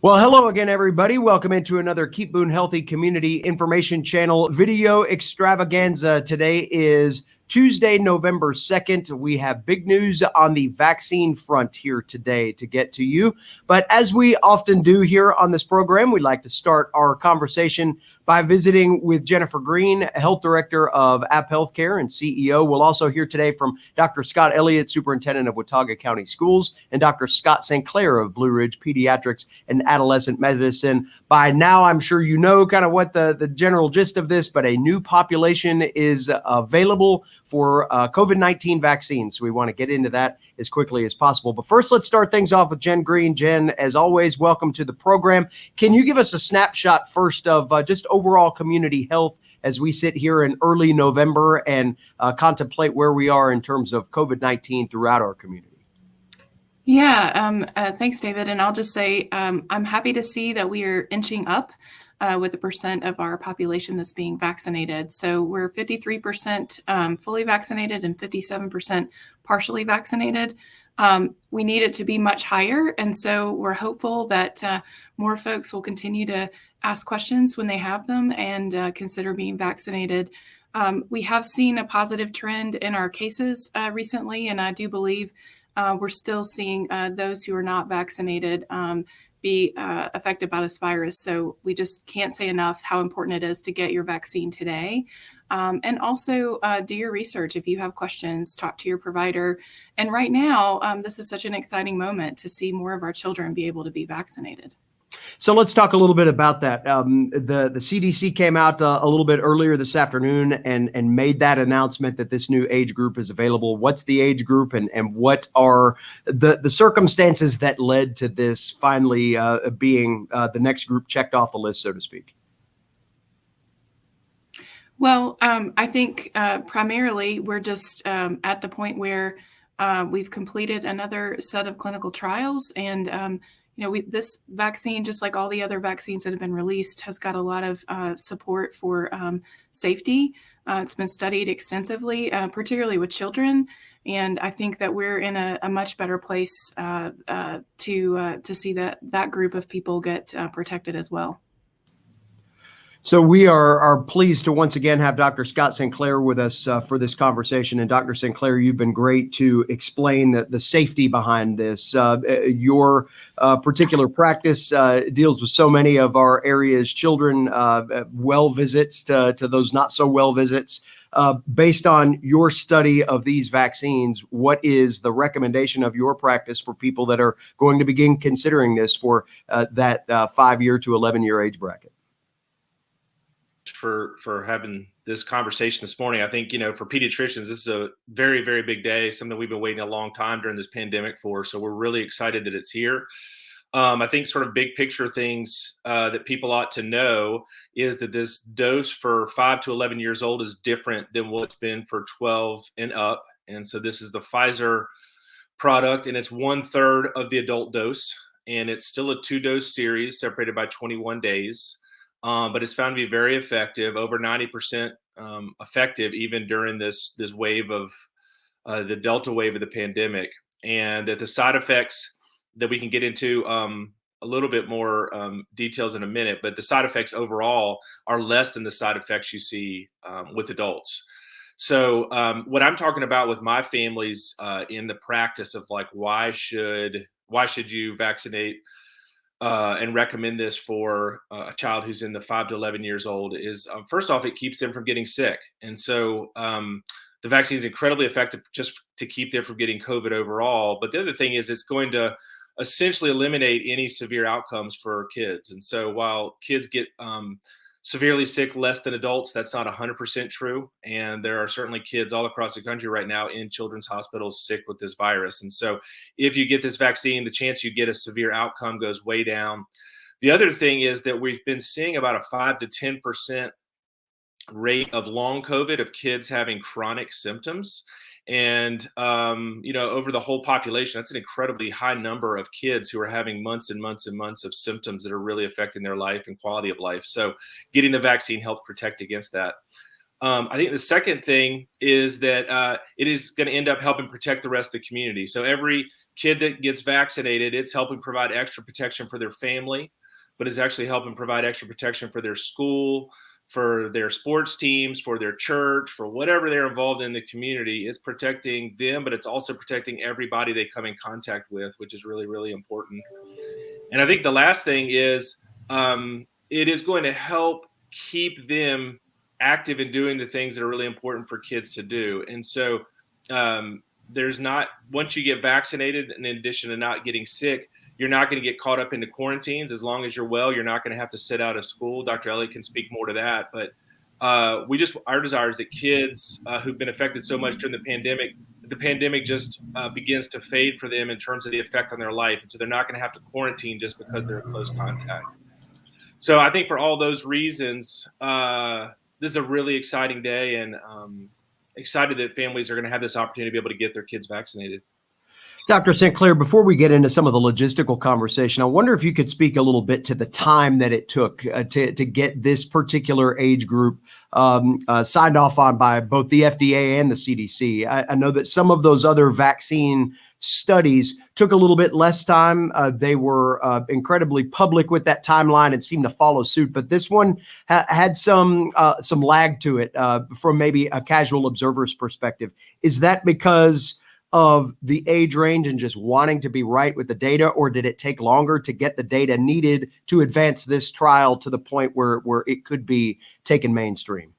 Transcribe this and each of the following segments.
Well, hello again, everybody. Welcome into another Keep Boone Healthy Community Information Channel video extravaganza. Today is Tuesday, November 2nd. We have big news on the vaccine front here today to get to you. But as we often do here on this program, we like to start our conversation by visiting with Jennifer Greene, Health Director of AppHealthCare and CEO. We'll also hear today from Dr. Scott Elliott, Superintendent of Watauga County Schools, and Dr. Scott Sinclair of Blue Ridge Pediatrics and Adolescent Medicine. By now, I'm sure you know kind of what the general gist of this, but a new population is available for COVID-19 vaccines. So we want to get into that as quickly as possible. But first, let's start things off with Jen Greene. Jen, as always, welcome to the program. Can you give us a snapshot first of just overall community health as we sit here in early November and contemplate where we are in terms of COVID-19 throughout our community? Yeah, thanks, David. And I'll just say I'm happy to see that we are inching up with the percent of our population that's being vaccinated. So we're 53% fully vaccinated and 57% partially vaccinated. We need it to be much higher. And so we're hopeful that more folks will continue to ask questions when they have them and consider being vaccinated. We have seen a positive trend in our cases recently, and I do believe we're still seeing those who are not vaccinated be affected by this virus. So we just can't say enough how important it is to get your vaccine today. And also do your research. If you have questions, talk to your provider. And right now, this is such an exciting moment to see more of our children be able to be vaccinated. So let's talk a little bit about that. The CDC came out a little bit earlier this afternoon and made that announcement that this new age group is available. What's the age group and what are the circumstances that led to this finally being the next group checked off the list, so to speak? Well, I think primarily we're just at the point where we've completed another set of clinical trials and this vaccine, just like all the other vaccines that have been released, has got a lot of support for safety. It's been studied extensively, particularly with children. And I think that we're in a much better place to see that group of people get protected as well. So we are pleased to once again have Dr. Scott Sinclair with us for this conversation. And Dr. Sinclair, you've been great to explain the safety behind this. Your particular practice deals with so many of our area's children, well visits to those not so well visits. Based on your study of these vaccines, what is the recommendation of your practice for people that are going to begin considering this for that 5-year to 11-year age bracket? For having this conversation this morning. I think, for pediatricians, this is a very, very big day, something we've been waiting a long time during this pandemic for. So we're really excited that it's here. I think sort of big picture things that people ought to know is that this dose for 5 to 11 years old is different than what's been for 12 and up. And so this is the Pfizer product, and it's 1/3 of the adult dose. And it's still a 2-dose series separated by 21 days. But it's found to be very effective, over 90% effective, even during this wave of the Delta wave of the pandemic. And that the side effects that we can get into a little bit more details in a minute, but the side effects overall are less than the side effects you see with adults. So what I'm talking about with my families in the practice of like, why should you vaccinate and recommend this for a child who's in the 5 to 11 years old is first off, it keeps them from getting sick. And so the vaccine is incredibly effective just to keep them from getting COVID overall. But the other thing is it's going to essentially eliminate any severe outcomes for kids. And so while kids get severely sick less than adults, that's not 100% true. And there are certainly kids all across the country right now in children's hospitals sick with this virus. And so if you get this vaccine, the chance you get a severe outcome goes way down. The other thing is that we've been seeing about a 5 to 10% rate of long COVID of kids having chronic symptoms. And, over the whole population, that's an incredibly high number of kids who are having months and months and months of symptoms that are really affecting their life and quality of life. So getting the vaccine helps protect against that. I think the second thing is that it is going to end up helping protect the rest of the community. So every kid that gets vaccinated, it's helping provide extra protection for their family, but it's actually helping provide extra protection for their school, for their sports teams, for their church, for whatever they're involved in the community. It's protecting them, but it's also protecting everybody they come in contact with, which is really, really important. And I think the last thing is it is going to help keep them active in doing the things that are really important for kids to do. And so there's not, once you get vaccinated, in addition to not getting sick, you're not going to get caught up into quarantines. As long as you're well, you're not going to have to sit out of school. Dr. Elliott can speak more to that. But our desire is that kids who've been affected so much during the pandemic just begins to fade for them in terms of the effect on their life. And so they're not going to have to quarantine just because they're a close contact. So I think for all those reasons, this is a really exciting day, and excited that families are going to have this opportunity to be able to get their kids vaccinated. Dr. Sinclair, before we get into some of the logistical conversation, I wonder if you could speak a little bit to the time that it took to get this particular age group signed off on by both the FDA and the CDC. I know that some of those other vaccine studies took a little bit less time. They were incredibly public with that timeline and seemed to follow suit. But this one had some lag to it from maybe a casual observer's perspective. Is that because of the age range and just wanting to be right with the data, or did it take longer to get the data needed to advance this trial to the point where it could be taken mainstream?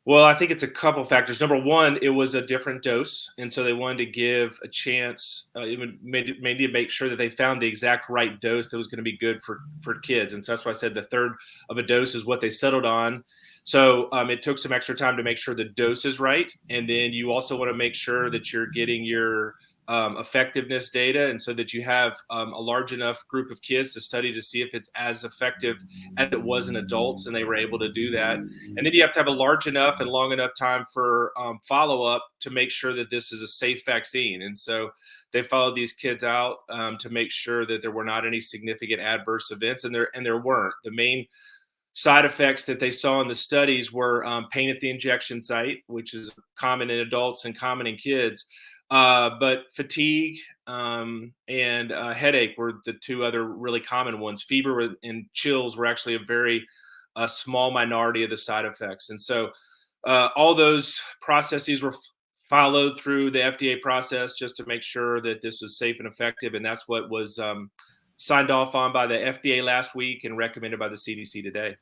Well, I think it's a couple factors. Number one, it was a different dose. And so they wanted to give a chance, maybe to make sure that they found the exact right dose that was going to be good for kids. And so that's why I said the third of a dose is what they settled on. So it took some extra time to make sure the dose is right. And then you also want to make sure that you're getting your effectiveness data, and so that you have a large enough group of kids to study to see if it's as effective as it was in adults, and they were able to do that. And then you have to have a large enough and long enough time for follow-up to make sure that this is a safe vaccine. And so they followed these kids out to make sure that there were not any significant adverse events, and there weren't. The main side effects that they saw in the studies were pain at the injection site, which is common in adults and common in kids. But fatigue and headache were the two other really common ones. Fever and chills were actually a very small minority of the side effects. And so all those processes were followed through the FDA process just to make sure that this was safe and effective. And that's what was signed off on by the FDA last week and recommended by the CDC today.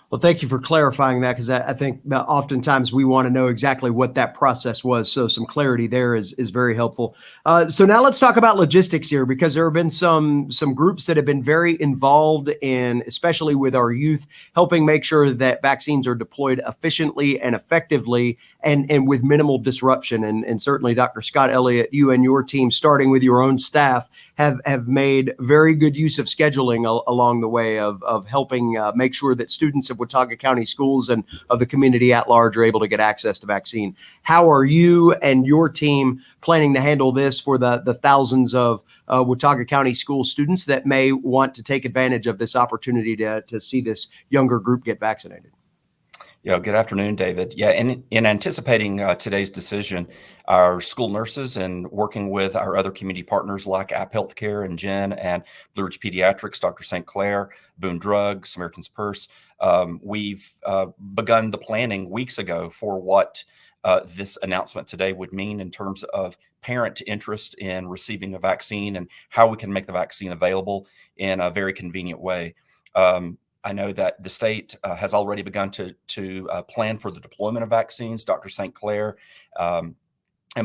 Well, thank you for clarifying that, because I think oftentimes we want to know exactly what that process was. So some clarity there is very helpful. So now let's talk about logistics here, because there have been some groups that have been very involved in, especially with our youth, helping make sure that vaccines are deployed efficiently and effectively and with minimal disruption. And certainly, Dr. Scott Elliott, you and your team, starting with your own staff, have made very good use of scheduling along the way of helping make sure that students of Watauga County schools and of the community at large are able to get access to vaccine. How are you and your team planning to handle this for the thousands of Watauga County school students that may want to take advantage of this opportunity to see this younger group get vaccinated? Yeah, good afternoon, David. Yeah, in anticipating today's decision, our school nurses and working with our other community partners like AppHealthCare and Jen and Blue Ridge Pediatrics, Dr. St.Clair, Boone Drugs, Samaritan's Purse, we've begun the planning weeks ago for what this announcement today would mean in terms of parent interest in receiving a vaccine and how we can make the vaccine available in a very convenient way. I know that the state has already begun to plan for the deployment of vaccines. Dr. St.Clair and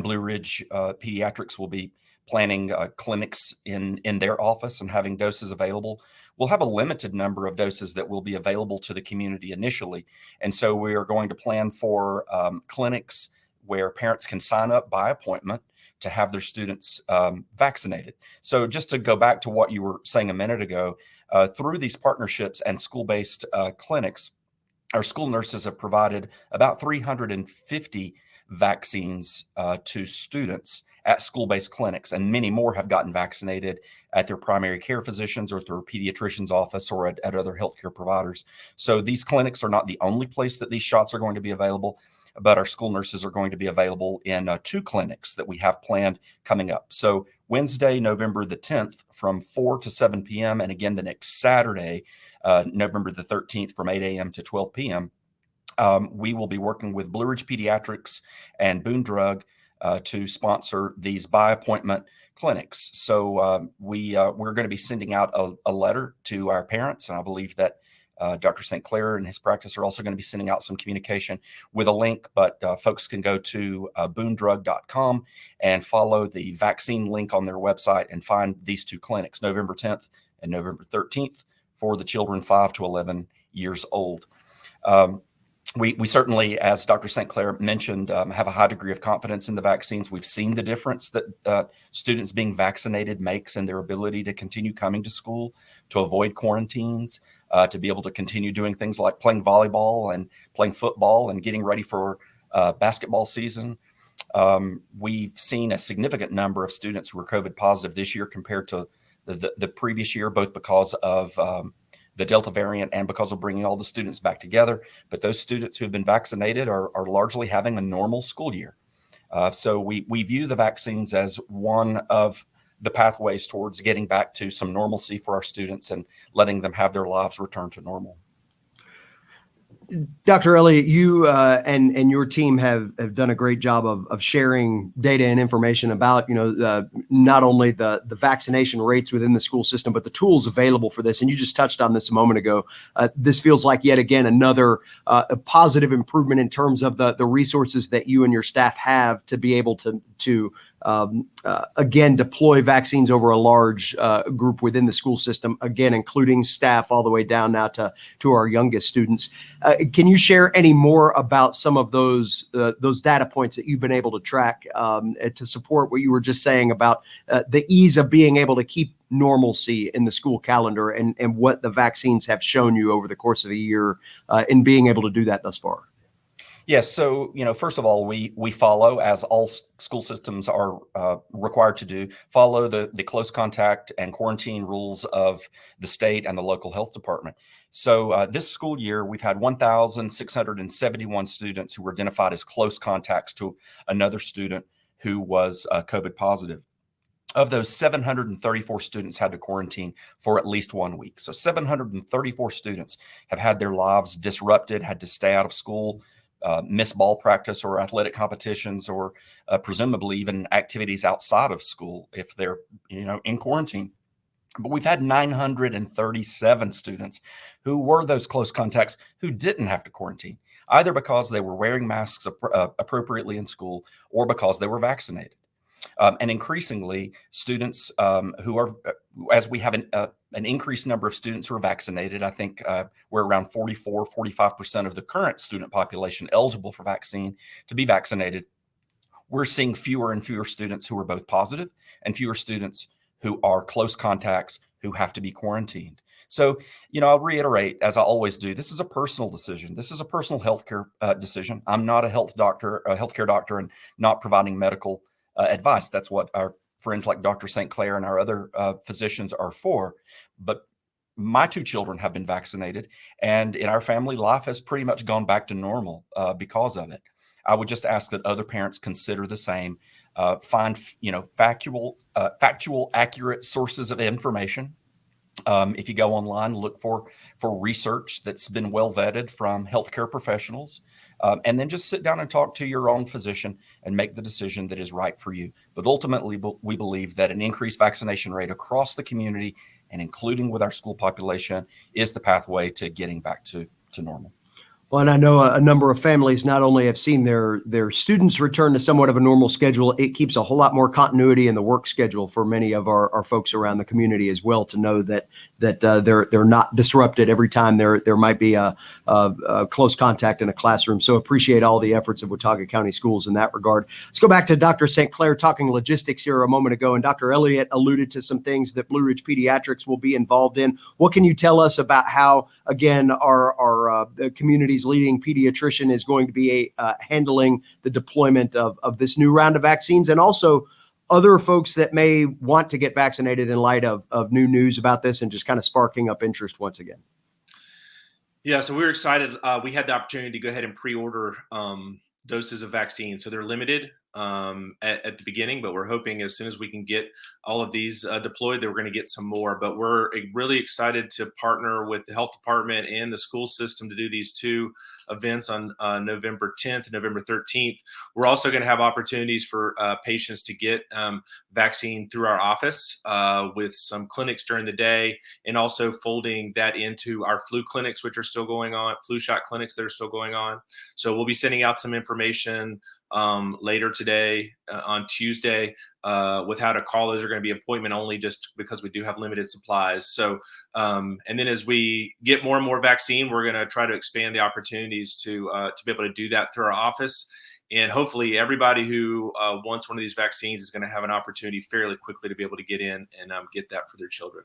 Blue Ridge Pediatrics will be planning clinics in their office and having doses available. We'll have a limited number of doses that will be available to the community initially. And so we are going to plan for clinics where parents can sign up by appointment to have their students vaccinated. So just to go back to what you were saying a minute ago, through these partnerships and school-based clinics, our school nurses have provided about 350 vaccines to students at school-based clinics, and many more have gotten vaccinated at their primary care physicians or through a pediatrician's office or at other healthcare providers. So these clinics are not the only place that these shots are going to be available, but our school nurses are going to be available in 2 clinics that we have planned coming up. So Wednesday, November the 10th from 4 to 7 p.m. and again the next Saturday, November the 13th from 8 a.m. to 12 p.m. We will be working with Blue Ridge Pediatrics and Boone Drug to sponsor these by appointment clinics. So we're going to be sending out a letter to our parents, and I believe that Dr. St.Clair and his practice are also going to be sending out some communication with a link, but folks can go to boonedrug.com and follow the vaccine link on their website and find these 2 clinics, November 10th and November 13th, for the children 5 to 11 years old. We certainly, as Dr. St.Clair mentioned, have a high degree of confidence in the vaccines. We've seen the difference that students being vaccinated makes in their ability to continue coming to school, to avoid quarantines, to be able to continue doing things like playing volleyball and playing football and getting ready for basketball season. We've seen a significant number of students who were COVID positive this year compared to the previous year, both because of the Delta variant and because of bringing all the students back together. But those students who have been vaccinated are largely having a normal school year. So we view the vaccines as one of the pathways towards getting back to some normalcy for our students and letting them have their lives return to normal. Dr. Elliott, you and your team have done a great job of sharing data and information about, not only the vaccination rates within the school system, but the tools available for this. And you just touched on this a moment ago. This feels like yet again another a positive improvement in terms of the resources that you and your staff have to be able to again, deploy vaccines over a large group within the school system, again, including staff all the way down now to our youngest students. Can you share any more about some of those data points that you've been able to track to support what you were just saying about the ease of being able to keep normalcy in the school calendar and what the vaccines have shown you over the course of the year in being able to do that thus far? Yes. So, first of all, we follow, as all school systems are required to do, follow the close contact and quarantine rules of the state and the local health department. So this school year, we've had 1,671 students who were identified as close contacts to another student who was COVID positive. Of those, 734 students had to quarantine for at least 1 week. So 734 students have had their lives disrupted, had to stay out of school, miss ball practice or athletic competitions, or presumably even activities outside of school if they're in quarantine. But we've had 937 students who were those close contacts who didn't have to quarantine, either because they were wearing masks appropriately in school or because they were vaccinated. And increasingly, students who are, as we have an increased number of students who are vaccinated, I think we're around 45% of the current student population eligible for vaccine to be vaccinated. We're seeing fewer and fewer students who are both positive and fewer students who are close contacts who have to be quarantined. So, I'll reiterate, as I always do, this is a personal decision. This is a personal healthcare decision. I'm not a healthcare doctor, and not providing medical advice. That's what our friends like Dr. St.Clair and our other physicians are for. But my 2 children have been vaccinated, and in our family, life has pretty much gone back to normal because of it. I would just ask that other parents consider the same. Find factual, accurate sources of information. If you go online, look for research that's been well vetted from healthcare professionals, and then just sit down and talk to your own physician and make the decision that is right for you. But ultimately, we believe that an increased vaccination rate across the community, and including with our school population, is the pathway to getting back to normal. Well, and I know a number of families not only have seen their students return to somewhat of a normal schedule, it keeps a whole lot more continuity in the work schedule for many of our folks around the community as well, to know that they're not disrupted every time there might be a close contact in a classroom. So appreciate all the efforts of Watauga County Schools in that regard. Let's go back to Dr. St.Clair talking logistics here a moment ago, and Dr. Elliott alluded to some things that Blue Ridge Pediatrics will be involved in. What can you tell us about how, again, our community's leading pediatrician is going to be handling the deployment of this new round of vaccines, and also other folks that may want to get vaccinated in light of new news about this and just kind of sparking up interest once again? Yeah, so we were excited. We had the opportunity to go ahead and pre-order doses of vaccine. So they're limited at the beginning, but we're hoping as soon as we can get all of these deployed, that we're going to get some more. But we're really excited to partner with the health department and the school system to do these two events on November 10th and November 13th. We're also going to have opportunities for patients to get vaccine through our office with some clinics during the day, and also folding that into our flu clinics, which are still going on, flu shot clinics that are still going on. So we'll be sending out some information later today on Tuesday with how to call. Those are going to be appointment only, just because we do have limited supplies. So and then as we get more and more vaccine, we're going to try to expand the opportunities to be able to do that through our office. And hopefully everybody who wants one of these vaccines is going to have an opportunity fairly quickly to be able to get in and get that for their children.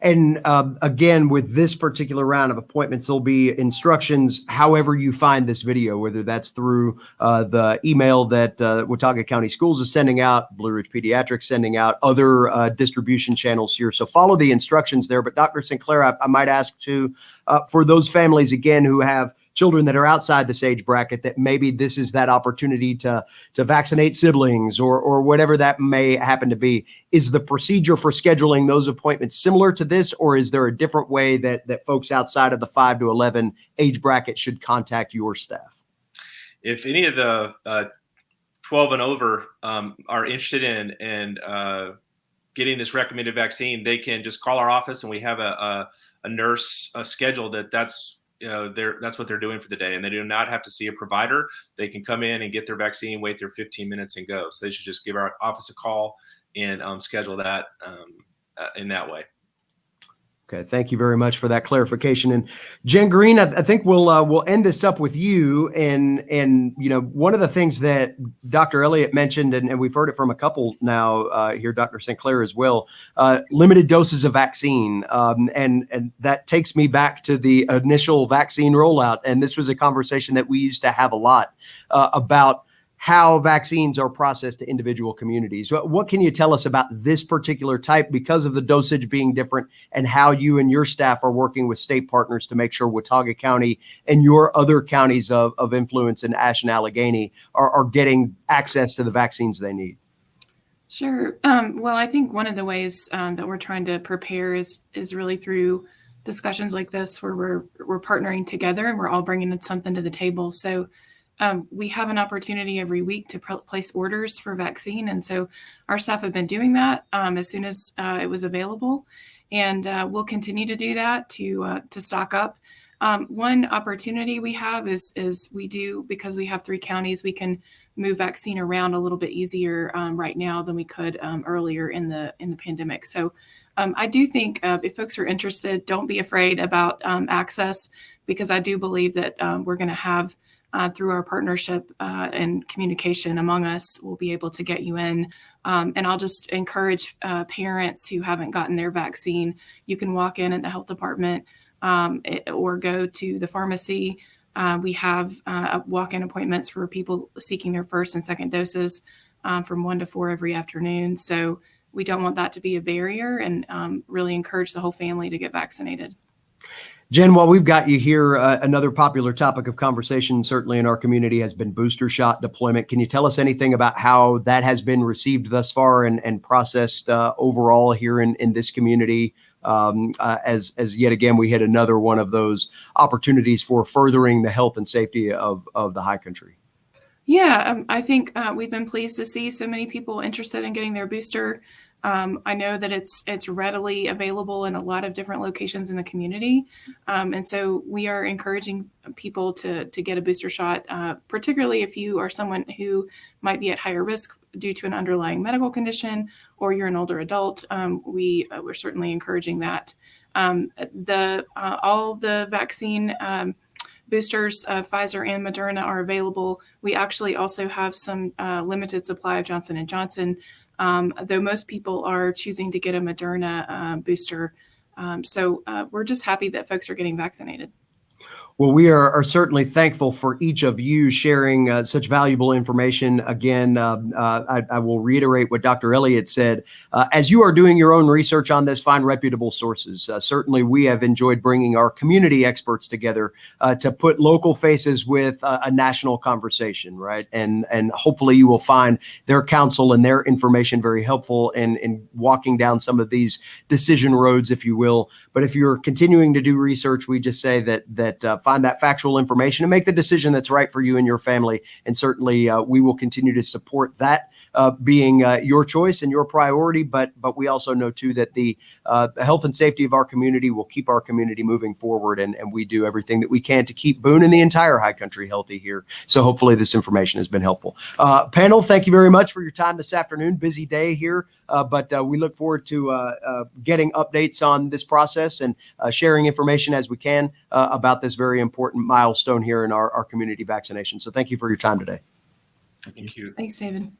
And again, with this particular round of appointments, there'll be instructions however you find this video, whether that's through the email that Watauga County Schools is sending out, Blue Ridge Pediatric sending out, other distribution channels here. So follow the instructions there. But Dr. Sinclair, I might ask too, for those families, again, who have children that are outside this age bracket, that maybe this is that opportunity to vaccinate siblings or whatever that may happen to be. Is the procedure for scheduling those appointments similar to this, or is there a different way that folks outside of the 5 to 11 age bracket should contact your staff? If any of the 12 and over are interested in getting this recommended vaccine, they can just call our office, and we have a nurse scheduled that's what they're doing for the day, and they do not have to see a provider. They can come in and get their vaccine, wait their 15 minutes, and go. So they should just give our office a call and schedule that in that way. Okay, thank you very much for that clarification. And Jen Greene, I think we'll end this up with you. And one of the things that Dr. Elliott mentioned, and we've heard it from a couple now here, Dr. Sinclair as well, limited doses of vaccine, and that takes me back to the initial vaccine rollout. And this was a conversation that we used to have a lot about how vaccines are processed to individual communities. What can you tell us about this particular type, because of the dosage being different, and how you and your staff are working with state partners to make sure Watauga County and your other counties of influence in Ashe and Allegheny are getting access to the vaccines they need? Sure. Well, I think one of the ways that we're trying to prepare is really through discussions like this, where we're partnering together and we're all bringing something to the table. So we have an opportunity every week to place orders for vaccine. And so our staff have been doing that as soon as it was available. And we'll continue to do that to stock up. One opportunity we have is we do, because we have 3 counties, we can move vaccine around a little bit easier right now than we could earlier in the pandemic. So I do think if folks are interested, don't be afraid about access, because I do believe that we're going to have, through our partnership and communication among us, we'll be able to get you in. And I'll just encourage parents who haven't gotten their vaccine. You can walk in at the health department or go to the pharmacy. We have walk-in appointments for people seeking their first and second doses from 1 to 4 every afternoon. So we don't want that to be a barrier, and really encourage the whole family to get vaccinated. Jen, while we've got you here, another popular topic of conversation, certainly in our community, has been booster shot deployment. Can you tell us anything about how that has been received thus far and processed overall here in this community? As yet again, we hit another one of those opportunities for furthering the health and safety of the high country. Yeah, I think we've been pleased to see so many people interested in getting their booster. I know that it's readily available in a lot of different locations in the community. And so we are encouraging people to get a booster shot, particularly if you are someone who might be at higher risk due to an underlying medical condition, or you're an older adult. We're certainly encouraging that. All the vaccine boosters, Pfizer and Moderna, are available. We actually also have some limited supply of Johnson & Johnson, though most people are choosing to get a Moderna booster. So we're just happy that folks are getting vaccinated. Well, we are certainly thankful for each of you sharing such valuable information. Again, I will reiterate what Dr. Elliott said. As you are doing your own research on this, find reputable sources. Certainly, we have enjoyed bringing our community experts together to put local faces with a national conversation, right? And hopefully you will find their counsel and their information very helpful in walking down some of these decision roads, if you will. But if you're continuing to do research, we just say that find that factual information and make the decision that's right for you and your family. And certainly we will continue to support that being your choice and your priority. But we also know, too, that the health and safety of our community will keep our community moving forward. And we do everything that we can to keep Boone and the entire high country healthy here. So hopefully this information has been helpful. Panel, thank you very much for your time this afternoon. Busy day here, but we look forward to getting updates on this process and sharing information as we can about this very important milestone here in our community vaccination. So thank you for your time today. Thank you. Thanks, David.